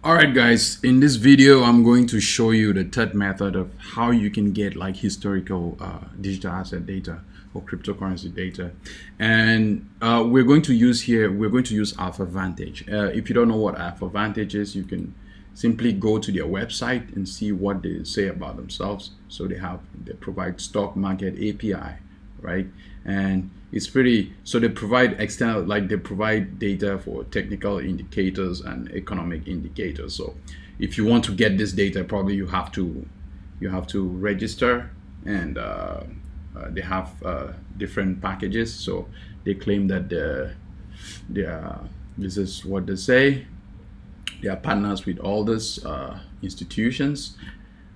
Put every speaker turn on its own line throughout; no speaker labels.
Alright guys, in this video I'm going to show you the third method of how you can get like historical digital asset data or cryptocurrency data. And we're going to use Alpha Vantage. If you don't know what Alpha Vantage is, you can simply go to their website and see what they say about themselves. So they provide stock market API, right? And it's pretty, so they provide external, like they provide data for technical indicators and economic indicators. So if you want to get this data, probably you have to register, and they have different packages. So they claim that this is what they say, they are partners with all these institutions.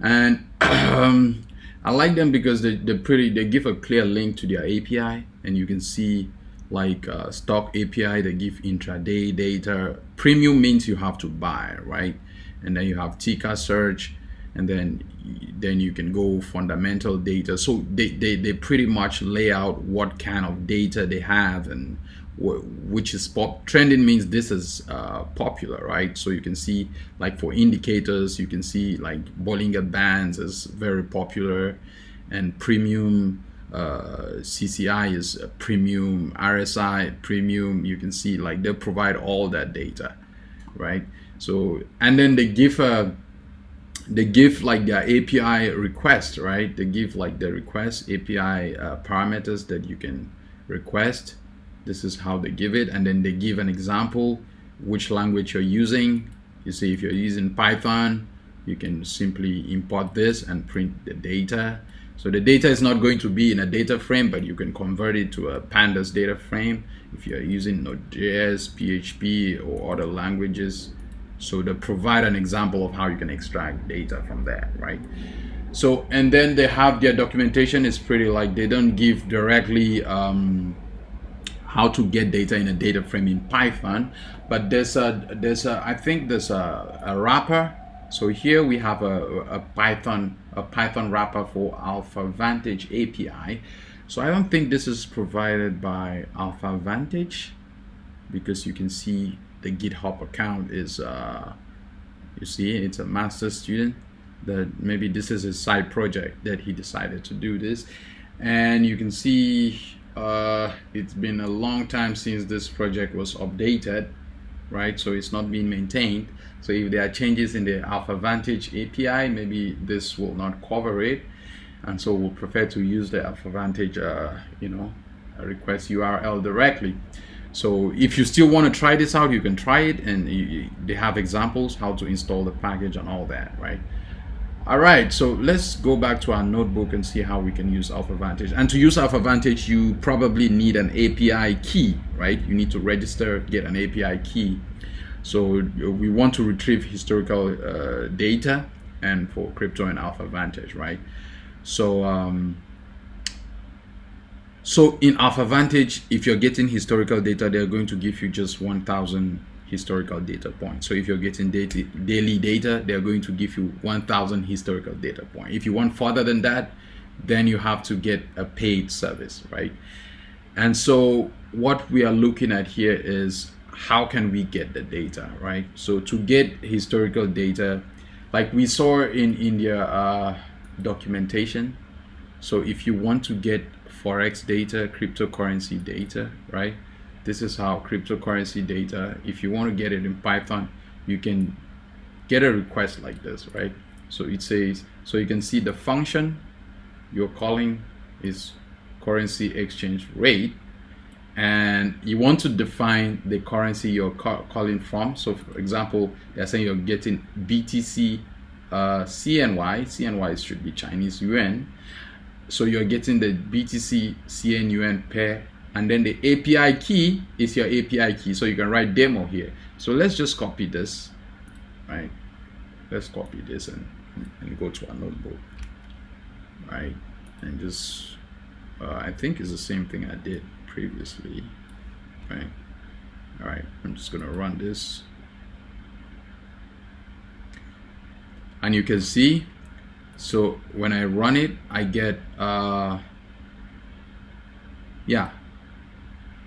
And I like them because they give a clear link to their API, and you can see like stock API. They give intraday data. Premium means you have to buy, right? And then you have ticker search, and then you can go fundamental data. So they pretty much lay out what kind of data they have and which is trending means this is popular, right? So you can see like for indicators, you can see like Bollinger Bands is very popular, and premium CCI is premium, RSI premium. You can see like they provide all that data, right? So and then they give like their API request, right? They give like the request API parameters that you can request. This is how they give it, and then they give an example which language you're using. You see, if you're using Python, you can simply import this and print the data. So the data is not going to be in a data frame, but you can convert it to a pandas data frame if you're using Node.js, PHP, or other languages. So they provide an example of how you can extract data from there, right? So, and then they have their documentation is pretty, like they don't give directly how to get data in a data frame in Python, but I think there's a wrapper. So here we have a Python wrapper for Alpha Vantage API. So I don't think this is provided by Alpha Vantage, because you can see the GitHub account is you see it's a master student, that maybe this is a side project that he decided to do this. And you can see it's been a long time since this project was updated, right? So it's not being maintained. So if there are changes in the Alpha Vantage API, maybe this will not cover it, and so we'll prefer to use the Alpha Vantage request URL directly. So if you still want to try this out, you can try it, and they have examples how to install the package and all that, right? All right, so let's go back to our notebook and see how we can use Alpha Vantage. And to use Alpha Vantage, you probably need an API key, right? You need to register, get an API key. So we want to retrieve historical data, and for crypto and Alpha Vantage, right? So so in Alpha Vantage, if you're getting historical data, they're going to give you just 1,000 historical data points. So if you're getting daily data, they're going to give you 1,000 historical data points. If you want further than that, then you have to get a paid service, right? And so what we are looking at here is how can we get the data, right? So to get historical data, like we saw in India documentation. So if you want to get Forex data, cryptocurrency data, right? This is how cryptocurrency data, if you want to get it in Python, you can get a request like this, right? So it says, so you can see the function you're calling is currency exchange rate, and you want to define the currency you're calling from. So for example, they're saying you're getting BTC CNY. CNY should be Chinese yuan. So you're getting the BTC CN yuan pair, and then the API key is your API key. So you can write demo here. So let's just copy this, right? Let's copy this and go to our notebook, right? And just, I think it's the same thing I did previously, right? All right, I'm just gonna run this. And you can see, so when I run it, I get, yeah,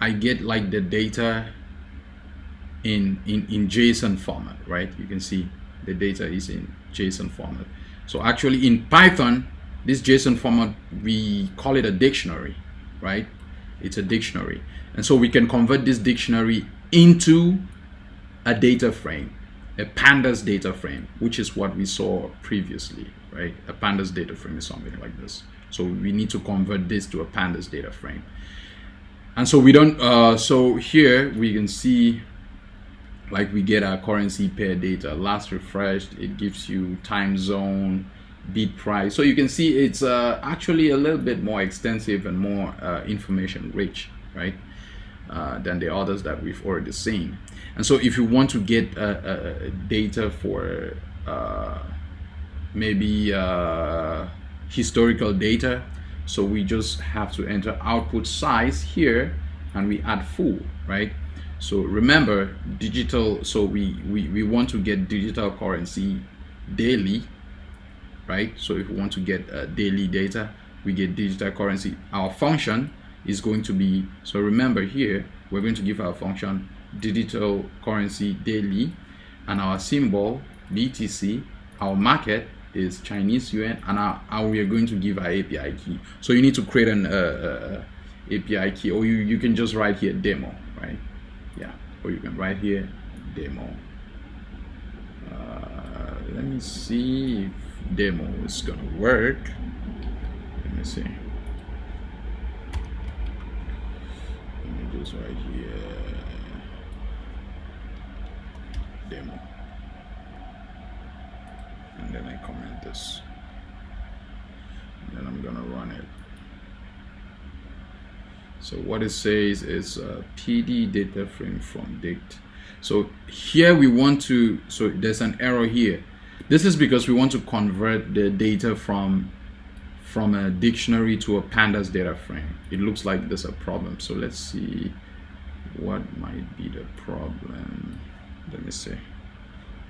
I get like the data in JSON format, right? You can see the data is in JSON format. So actually in Python, this JSON format, we call it a dictionary, right? It's a dictionary. And so we can convert this dictionary into a data frame, a pandas data frame, which is what we saw previously, right? A pandas data frame is something like this. So we need to convert this to a pandas data frame. And so we don't, so here we can see, like, we get our currency pair data, last refreshed, it gives you time zone, bid price. So you can see it's actually a little bit more extensive and more information rich, right, than the others that we've already seen. And so if you want to get data for maybe historical data, so we just have to enter output size here and we add full, right? So remember, digital, so we want to get digital currency daily, right? So if we want to get daily data, we get digital currency. Our function is going to be, so remember here, we're going to give our function digital currency daily, and our symbol BTC, our market is Chinese yuan, and we are going to give our API key. So you need to create an API key, or you can just write here demo, right? Yeah, or you can write here demo. Let me see if demo is gonna work. Let me see. Let me just write here demo, and then I comment this, and then I'm gonna run it. So what it says is PD data frame from dict. So here we want to, so there's an error here. This is because we want to convert the data from a dictionary to a pandas data frame. It looks like there's a problem. So let's see what might be the problem. Let me see.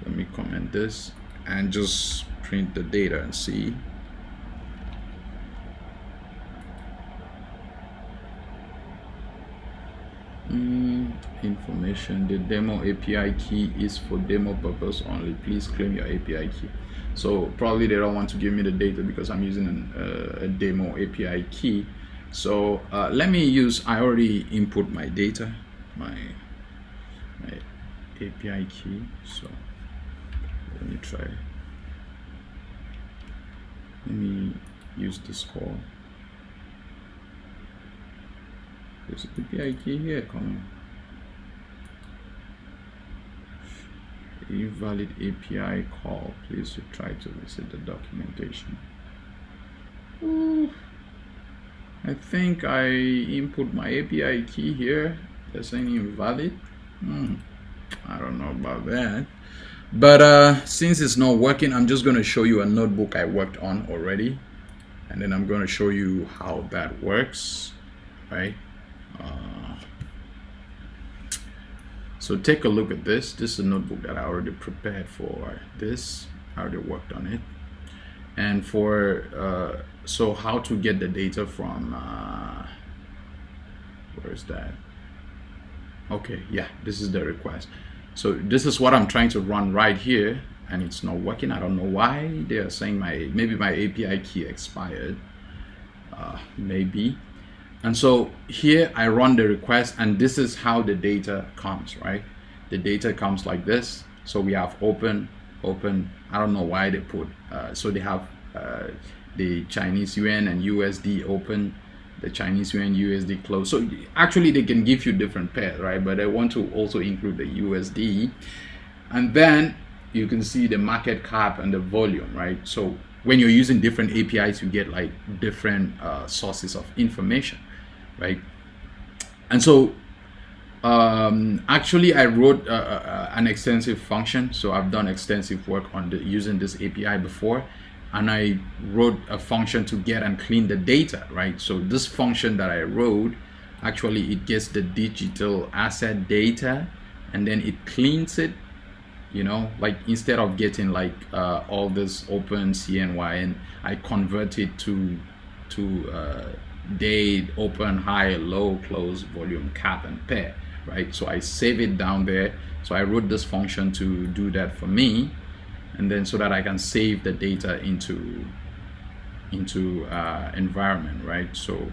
Let me comment this and just print the data and see. Information, the demo API key is for demo purpose only. Please claim your API key. So probably they don't want to give me the data because I'm using a demo API key. So let me use, I already input my data, my API key. So let me try. Let me use this call. There's an API key here, come on. Invalid API call. Please try to visit the documentation. Ooh. I think I input my API key here. They're saying invalid. I don't know about that. But since it's not working, I'm just going to show you a notebook I worked on already. And then I'm going to show you how that works, right? So take a look at this. This is a notebook that I already prepared for this. I already worked on it. And for so how to get the data from where is that? Okay, yeah, this is the request. So this is what I'm trying to run right here, and it's not working. I don't know why. They are saying maybe my API key expired, maybe. And so here I run the request, and this is how the data comes, right? The data comes like this. So we have open. I don't know why they put, so they have the Chinese yuan and USD open, the Chinese yuan, USD close. So actually they can give you different pairs, right? But I want to also include the USD. And then you can see the market cap and the volume, right? So when you're using different APIs, you get like different sources of information, right? And so actually I wrote an extensive function. So I've done extensive work on using this API before, and I wrote a function to get and clean the data, right? So this function that I wrote, actually it gets the digital asset data and then it cleans it, you know, like instead of getting like all this open CNY, and I convert it to date, open, high, low, close, volume, cap, and pair, right? So I save it down there. So I wrote this function to do that for me, and then so that I can save the data into environment, right? So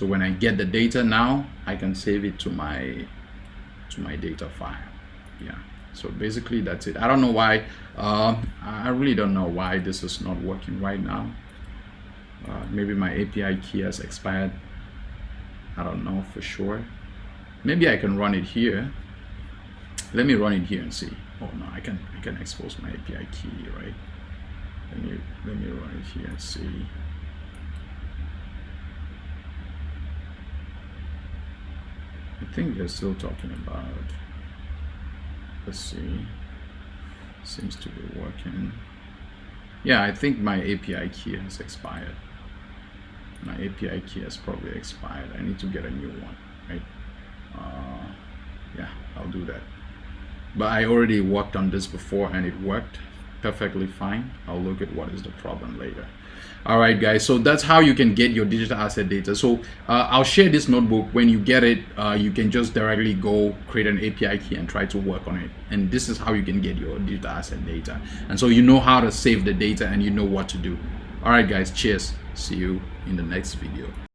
when I get the data now, I can save it to my data file. Yeah. So basically that's it. I don't know why. I really don't know why this is not working right now. Maybe my API key has expired. I don't know for sure. Maybe I can run it here. Let me run it here and see. Oh no, I can expose my API key, right? Let me run it here and see. I think they're still talking about. Let's see. Seems to be working. Yeah, I think my API key has expired. My API key has probably expired. I need to get a new one, right? Yeah, I'll do that. But I already worked on this before and it worked perfectly fine. I'll look at what is the problem later. All right, guys, so that's how you can get your digital asset data. So I'll share this notebook. When you get it, you can just directly go create an API key and try to work on it. And this is how you can get your digital asset data. And so you know how to save the data and you know what to do. All right, guys, cheers. See you in the next video.